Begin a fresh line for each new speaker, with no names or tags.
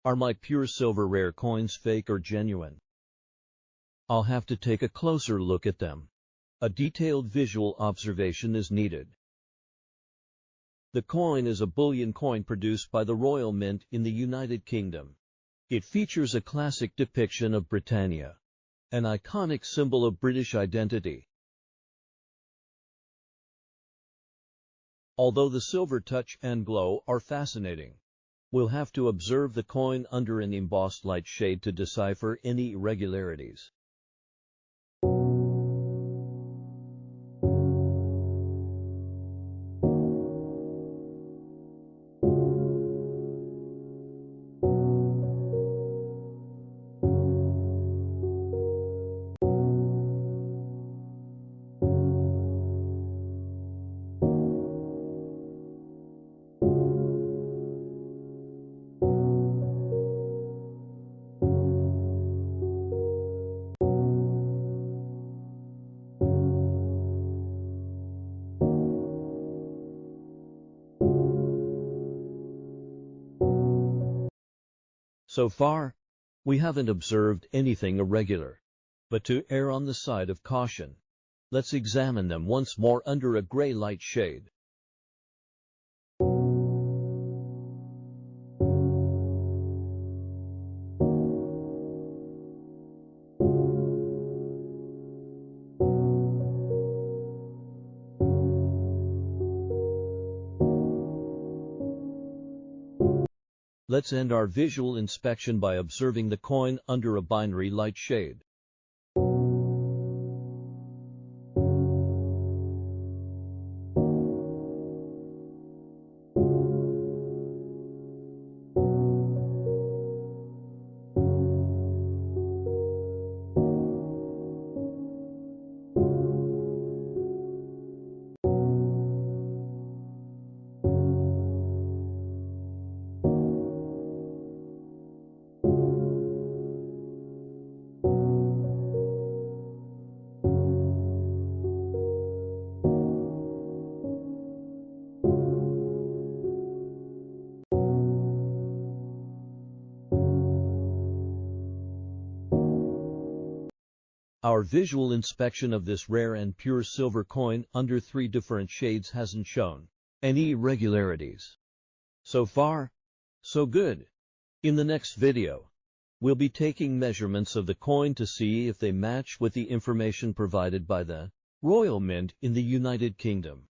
Are my pure silver rare coins fake or genuine? I'll have to take a closer look at them. A detailed visual observation is needed. The coin is a bullion coin produced by the Royal Mint in the United Kingdom. It features a classic depiction of Britannia, an iconic symbol of British identity. Although the silver touch and glow are fascinating, we'll have to observe the coin under an embossed light shade to decipher any irregularities. So far, we haven't observed anything irregular. But to err on the side of caution, let's examine them once more under a gray light shade. Let's end our visual inspection by observing the coin under a binary light shade. Our visual inspection of this rare and pure silver coin under 3 different shades hasn't shown any irregularities. So far, so good. In the next video, we'll be taking measurements of the coin to see if they match with the information provided by the Royal Mint in the United Kingdom.